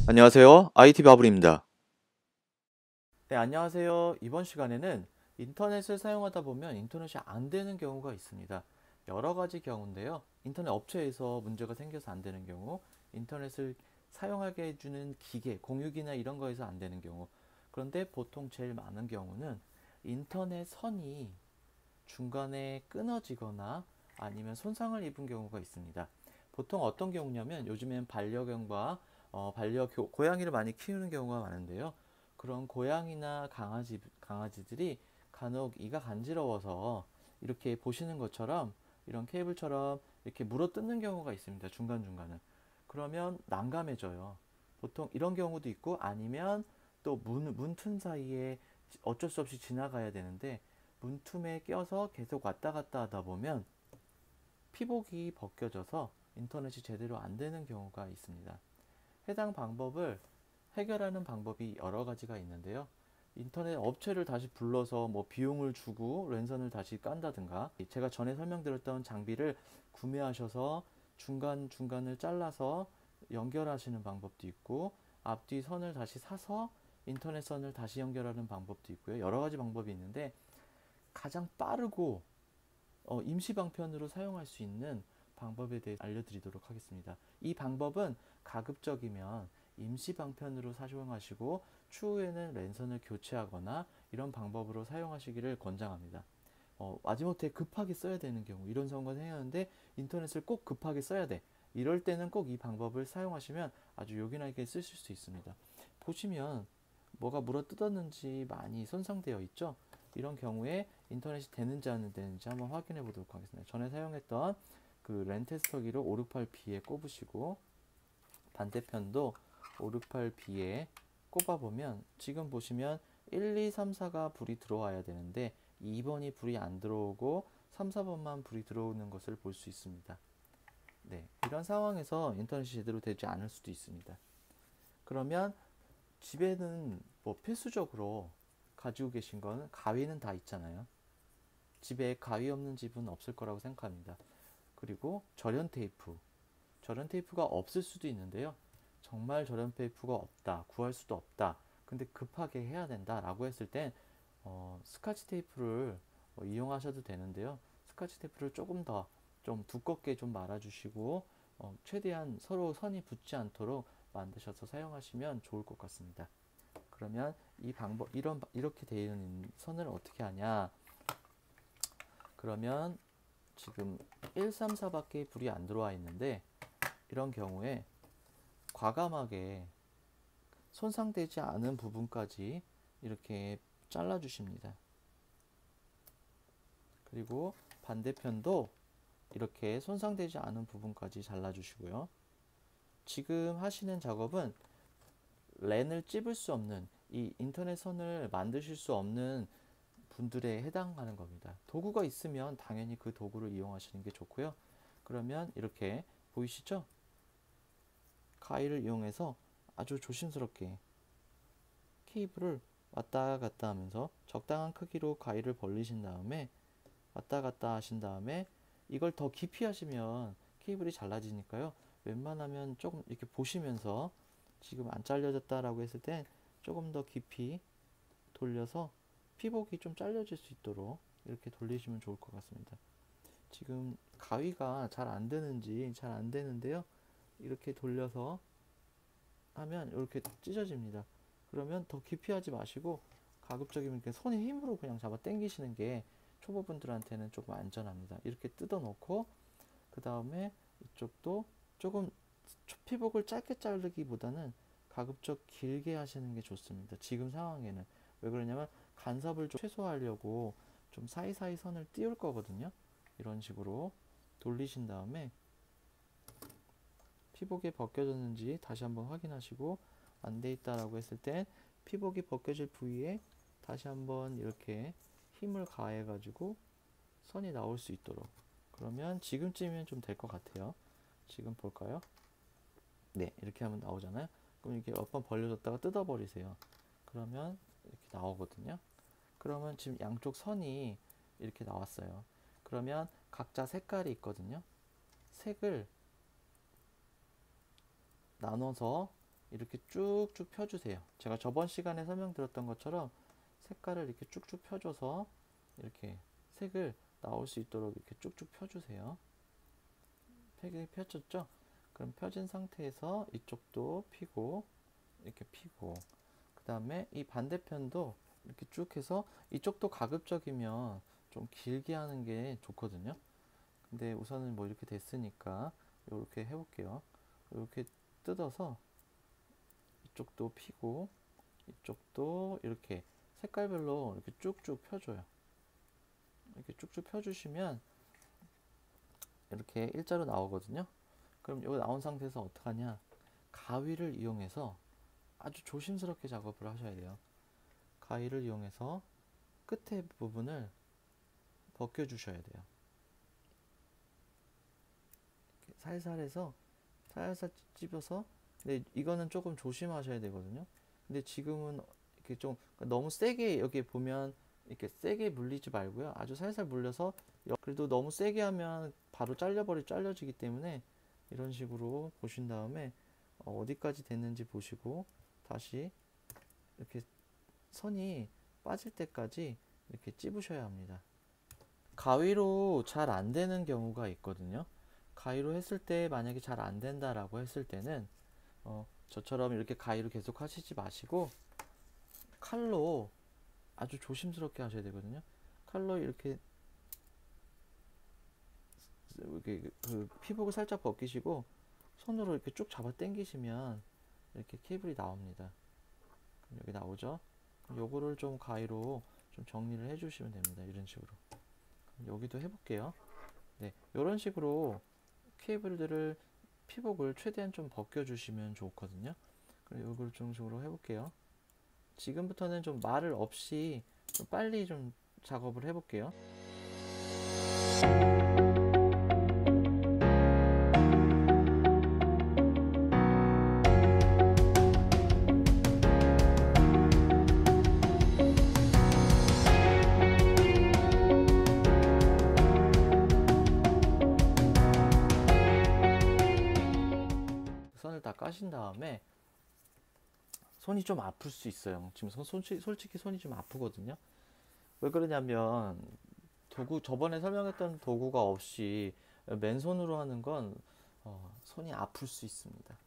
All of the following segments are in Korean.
안녕하세요. IT 바블입니다. 네, 안녕하세요. 이번 시간에는 인터넷을 사용하다 보면 인터넷이 안 되는 경우가 있습니다. 여러 가지 경우인데요. 인터넷 업체에서 문제가 생겨서 안 되는 경우, 인터넷을 사용하게 해주는 기계, 공유기나 이런 거에서 안 되는 경우. 그런데 보통 제일 많은 경우는 인터넷 선이 중간에 끊어지거나 아니면 손상을 입은 경우가 있습니다. 보통 어떤 경우냐면 요즘엔 반려견과 고양이를 많이 키우는 경우가 많은데요. 그런 고양이나 강아지들이 간혹 이가 간지러워서 이렇게 보시는 것처럼 이런 케이블처럼 이렇게 물어뜯는 경우가 있습니다. 중간중간은. 그러면 난감해져요. 보통 이런 경우도 있고 아니면 또 문틈 사이에 어쩔 수 없이 지나가야 되는데 문틈에 껴서 계속 왔다 갔다 하다 보면 피복이 벗겨져서 인터넷이 제대로 안 되는 경우가 있습니다. 해당 방법을 해결하는 방법이 여러 가지가 있는데요. 인터넷 업체를 다시 불러서 뭐 비용을 주고 랜선을 다시 깐다든가 제가 전에 설명드렸던 장비를 구매하셔서 중간중간을 잘라서 연결하시는 방법도 있고 앞뒤 선을 다시 사서 인터넷 선을 다시 연결하는 방법도 있고요. 여러 가지 방법이 있는데 가장 빠르고 임시 방편으로 사용할 수 있는 방법에 대해 알려드리도록 하겠습니다. 이 방법은 가급적이면 임시 방편으로 사용하시고 추후에는 랜선을 교체하거나 이런 방법으로 사용하시기를 권장합니다. 마지못해 급하게 써야 되는 경우 이런 상황이 생겼는데 인터넷을 꼭 급하게 써야 돼. 이럴 때는 꼭 이 방법을 사용하시면 아주 요긴하게 쓰실 수 있습니다. 보시면 뭐가 물어뜯었는지 많이 손상되어 있죠. 이런 경우에 인터넷이 되는지 안 되는지 한번 확인해 보도록 하겠습니다. 전에 사용했던 그 랜테스터기를 568B에 꼽으시고 반대편도 568B에 꼽아보면 지금 보시면 1, 2, 3, 4가 불이 들어와야 되는데 2번이 불이 안 들어오고 3, 4번만 불이 들어오는 것을 볼 수 있습니다. 네, 이런 상황에서 인터넷이 제대로 되지 않을 수도 있습니다. 그러면 집에는 뭐 필수적으로 가지고 계신 거는 가위는 다 있잖아요. 집에 가위 없는 집은 없을 거라고 생각합니다. 그리고 절연 테이프. 절연 테이프가 없을 수도 있는데요. 정말 절연 테이프가 없다. 구할 수도 없다. 근데 급하게 해야 된다라고 했을 땐 스카치 테이프를 이용하셔도 되는데요. 스카치 테이프를 조금 더 좀 두껍게 좀 말아주시고 최대한 서로 선이 붙지 않도록 만드셔서 사용하시면 좋을 것 같습니다. 그러면 이 방법 이렇게 되어 있는 선을 어떻게 하냐? 그러면 지금 1, 3, 4밖에 불이 안 들어와 있는데 이런 경우에 과감하게 손상되지 않은 부분까지 이렇게 잘라 주십니다. 그리고 반대편도 이렇게 손상되지 않은 부분까지 잘라 주시고요. 지금 하시는 작업은 랜을 찝을 수 없는 이 인터넷 선을 만드실 수 없는 분들에 해당하는 겁니다. 도구가 있으면 당연히 그 도구를 이용하시는 게 좋고요. 그러면 이렇게 보이시죠? 가위를 이용해서 아주 조심스럽게 케이블을 왔다 갔다 하면서 적당한 크기로 가위를 벌리신 다음에 왔다 갔다 하신 다음에 이걸 더 깊이 하시면 케이블이 잘라지니까요. 웬만하면 조금 이렇게 보시면서 지금 안 잘려졌다라고 했을 때 조금 더 깊이 돌려서 피복이 좀 잘려질 수 있도록 이렇게 돌리시면 좋을 것 같습니다. 지금 가위가 잘 안 되는지 잘 안 되는데요. 이렇게 돌려서 하면 이렇게 찢어집니다. 그러면 더 깊이 하지 마시고 가급적이면 이렇게 손에 힘으로 그냥 잡아 당기시는 게 초보분들한테는 조금 안전합니다. 이렇게 뜯어 놓고 그 다음에 이쪽도 조금 피복을 짧게 자르기보다는 가급적 길게 하시는 게 좋습니다. 지금 상황에는 왜 그러냐면 간섭을 좀 최소화하려고 좀 사이사이 선을 띄울 거거든요. 이런 식으로 돌리신 다음에 피복이 벗겨졌는지 다시 한번 확인하시고 안 돼 있다라고 했을 땐 피복이 벗겨질 부위에 다시 한번 이렇게 힘을 가해 가지고 선이 나올 수 있도록 그러면 지금쯤이면 좀 될 것 같아요. 지금 볼까요? 네, 이렇게 하면 나오잖아요. 그럼 이렇게 몇 번 벌려졌다가 뜯어버리세요. 그러면 이렇게 나오거든요. 그러면 지금 양쪽 선이 이렇게 나왔어요. 그러면 각자 색깔이 있거든요. 색을 나눠서 이렇게 쭉쭉 펴주세요. 제가 저번 시간에 설명드렸던 것처럼 색깔을 이렇게 쭉쭉 펴줘서 이렇게 색을 나올 수 있도록 이렇게 쭉쭉 펴주세요. 색이 펴졌죠? 그럼 펴진 상태에서 이쪽도 피고 이렇게 피고, 그 다음에 이 반대편도 이렇게 쭉 해서, 이쪽도 가급적이면 좀 길게 하는 게 좋거든요. 근데 우선은 뭐 이렇게 됐으니까 이렇게 해볼게요. 이렇게 뜯어서 이쪽도 피고 이쪽도 이렇게 색깔별로 이렇게 쭉쭉 펴줘요. 이렇게 쭉쭉 펴주시면 이렇게 일자로 나오거든요. 그럼 여기 나온 상태에서 어떡하냐, 가위를 이용해서 아주 조심스럽게 작업을 하셔야 돼요. 가위를 이용해서 끝에 부분을 벗겨 주셔야 돼요. 이렇게 살살 해서 살살 찝어서. 근데 이거는 조금 조심하셔야 되거든요. 근데 지금은 이렇게 좀 너무 세게, 여기 보면 이렇게 세게 물리지 말고요. 아주 살살 물려서, 그래도 너무 세게 하면 바로 잘려지기 때문에 이런 식으로 보신 다음에 어디까지 됐는지 보시고 다시 이렇게 선이 빠질 때까지 이렇게 찝으셔야 합니다. 가위로 잘 안 되는 경우가 있거든요. 가위로 했을 때 만약에 잘 안 된다라고 했을 때는 저처럼 이렇게 가위로 계속 하시지 마시고 칼로 아주 조심스럽게 하셔야 되거든요. 칼로 이렇게 그 피복을 살짝 벗기시고 손으로 이렇게 쭉 잡아 당기시면 이렇게 케이블이 나옵니다. 그럼 여기 나오죠? 그럼 요거를 좀 가위로 좀 정리를 해주시면 됩니다. 이런 식으로. 여기도 해볼게요. 네, 이런 식으로 케이블들을, 피복을 최대한 좀 벗겨주시면 좋거든요. 그리고 이걸 좀 식으로 해볼게요. 지금부터는 좀 말을 없이 좀 빨리 좀 작업을 해볼게요. 선을 다 까신 다음에 손이 좀 아플 수 있어요. 지금 솔직히 손이 좀 아프거든요. 왜 그러냐면 저번에 설명했던 도구가 없이 맨손으로 하는 건 손이 아플 수 있습니다.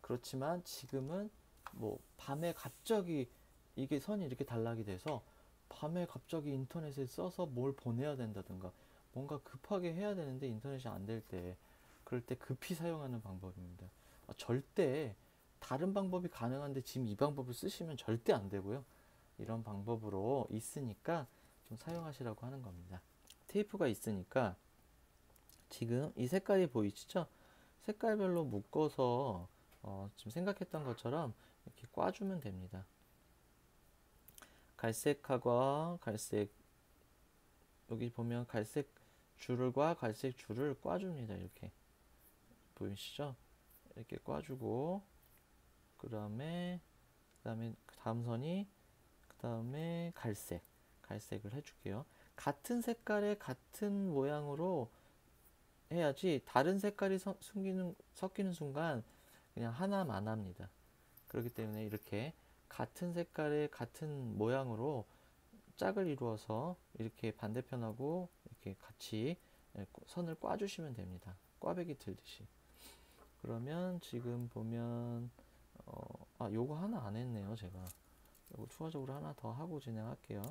그렇지만 지금은 뭐 밤에 갑자기 이게 선이 이렇게 단락이 돼서 밤에 갑자기 인터넷에 써서 뭘 보내야 된다든가 뭔가 급하게 해야 되는데 인터넷이 안 될 때, 그럴 때 급히 사용하는 방법입니다. 절대 다른 방법이 가능한데 지금 이 방법을 쓰시면 절대 안 되고요. 이런 방법으로 있으니까 좀 사용하시라고 하는 겁니다. 테이프가 있으니까 지금 이 색깔이 보이시죠? 색깔별로 묶어서 지금 생각했던 것처럼 이렇게 꽈주면 됩니다. 갈색하고 갈색, 여기 보면 갈색 줄과 갈색 줄을 꽈줍니다. 이렇게 보이시죠? 이렇게 꽈주고, 그 다음에 다음 선이, 그 다음에 갈색을 해줄게요. 같은 색깔의 같은 모양으로 해야지 다른 색깔이 섞이는 순간 그냥 하나만 합니다. 그렇기 때문에 이렇게 같은 색깔의 같은 모양으로 짝을 이루어서 이렇게 반대편하고 이렇게 같이 선을 꽈주시면 됩니다. 꽈배기 틀듯이. 그러면 지금 보면 요거 하나 안 했네요. 제가 요거 추가적으로 하나 더 하고 진행할게요.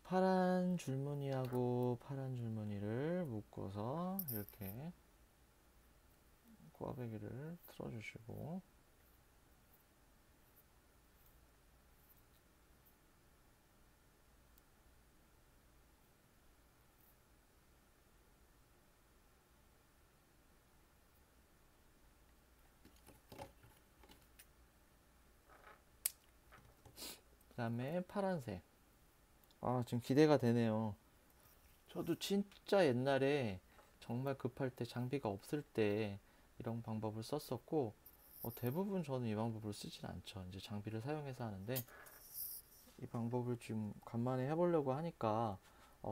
파란 줄무늬하고 파란 줄무늬를 묶어서 이렇게 꽈배기를 틀어주시고, 그 다음에 파란색. 지금 기대가 되네요. 저도 진짜 옛날에 정말 급할 때, 장비가 없을 때 이런 방법을 썼었고, 대부분 저는 이 방법을 쓰진 않죠. 이제 장비를 사용해서 하는데, 이 방법을 지금 간만에 해보려고 하니까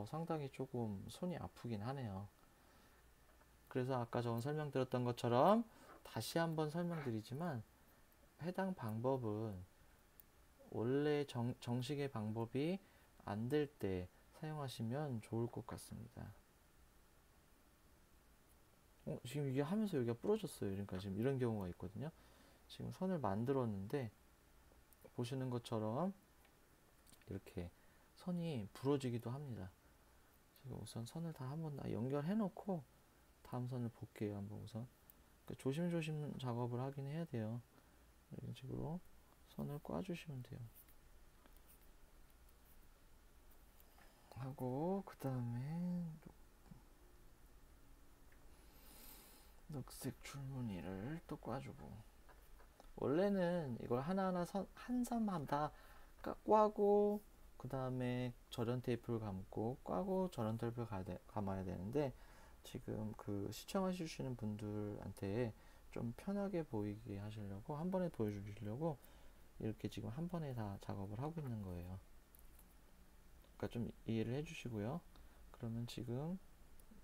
상당히 조금 손이 아프긴 하네요. 그래서 아까 전 설명드렸던 것처럼 다시 한번 설명드리지만, 해당 방법은 원래 정식의 방법이 안 될 때 사용하시면 좋을 것 같습니다. 지금 이게 하면서 여기가 부러졌어요. 그러니까 지금 이런 경우가 있거든요. 지금 선을 만들었는데 보시는 것처럼 이렇게 선이 부러지기도 합니다. 지금 우선 선을 다 한번 다 연결해 놓고 다음 선을 볼게요. 한번 우선 그러니까 조심조심 작업을 하긴 해야 돼요. 이런 식으로 선을 꽈주시면 돼요. 하고 그 다음에 녹색 줄무늬를 또 꽈주고, 원래는 이걸 하나하나 한 선마다 꽈고 그 다음에 절연 테이프를 감고 꽈고 절연 테이프를 감아야 되는데, 지금 그 시청하시는 분들한테 좀 편하게 보이게 하시려고, 한 번에 보여주시려고 이렇게 지금 한 번에 다 작업을 하고 있는 거예요. 그러니까 좀 이해를 해주시고요. 그러면 지금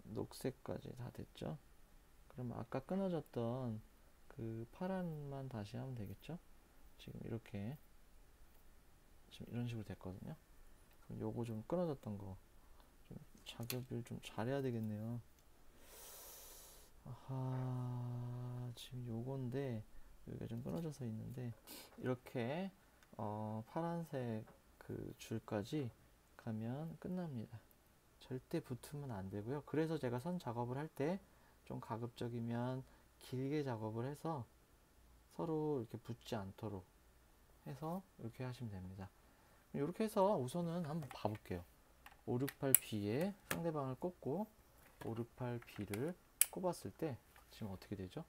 녹색까지 다 됐죠? 그럼 아까 끊어졌던 그 파란만 다시 하면 되겠죠? 지금 이렇게 지금 이런 식으로 됐거든요. 그럼 요거 좀 끊어졌던 거 좀 작업을 좀 잘해야 되겠네요. 아하, 지금 요건데 여기가 좀 끊어져서 있는데, 이렇게 파란색 그 줄까지 가면 끝납니다. 절대 붙으면 안 되고요. 그래서 제가 선 작업을 할 때 좀 가급적이면 길게 작업을 해서 서로 이렇게 붙지 않도록 해서 이렇게 하시면 됩니다. 이렇게 해서 우선은 한번 봐볼게요. 568B에 상대방을 꽂고 568B를 꼽았을 때 지금 어떻게 되죠?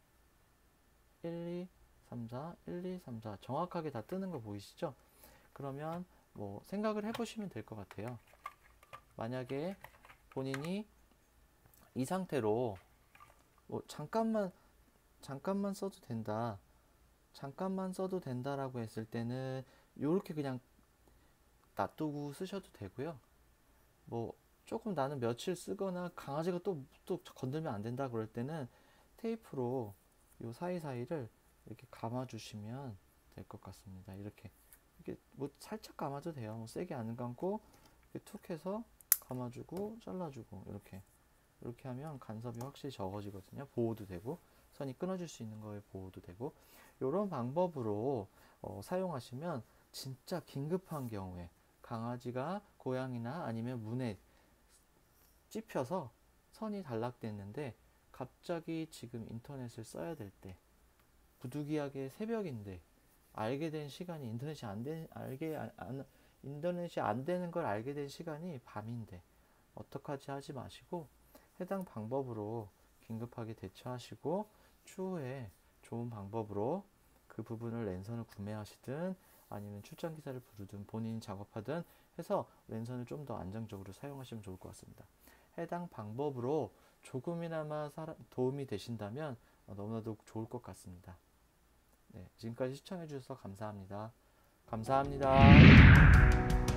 1, 2, 3, 4, 1, 2, 3, 4 정확하게 다 뜨는 거 보이시죠? 그러면 뭐 생각을 해보시면 될 것 같아요. 만약에 본인이 이 상태로 뭐 잠깐만 써도 된다, 잠깐만 써도 된다라고 했을 때는 이렇게 그냥 놔두고 쓰셔도 되고요. 뭐 조금 나는 며칠 쓰거나 강아지가 또 건들면 안 된다 그럴 때는 테이프로 요 사이사이를 이렇게 감아 주시면 될 것 같습니다. 이렇게 뭐 살짝 감아도 돼요. 뭐 세게 안 감고 이렇게 툭 해서 감아주고 잘라주고 이렇게 하면 간섭이 확실히 적어지거든요. 보호도 되고 선이 끊어질 수 있는 거에 보호도 되고, 이런 방법으로 사용하시면 진짜 긴급한 경우에 강아지가 고양이나 아니면 문에 찝혀서 선이 단락됐는데 갑자기 지금 인터넷을 써야 될 때, 부득이하게 새벽인데 알게 된 시간이 인터넷이 안 되는 걸 알게 된 시간이 밤인데 어떡하지 하지 마시고 해당 방법으로 긴급하게 대처하시고, 추후에 좋은 방법으로 그 부분을 랜선을 구매하시든 아니면 출장 기사를 부르든 본인이 작업하든 해서 랜선을 좀 더 안정적으로 사용하시면 좋을 것 같습니다. 해당 방법으로 조금이나마 도움이 되신다면 너무나도 좋을 것 같습니다. 네, 지금까지 시청해 주셔서 감사합니다. 감사합니다.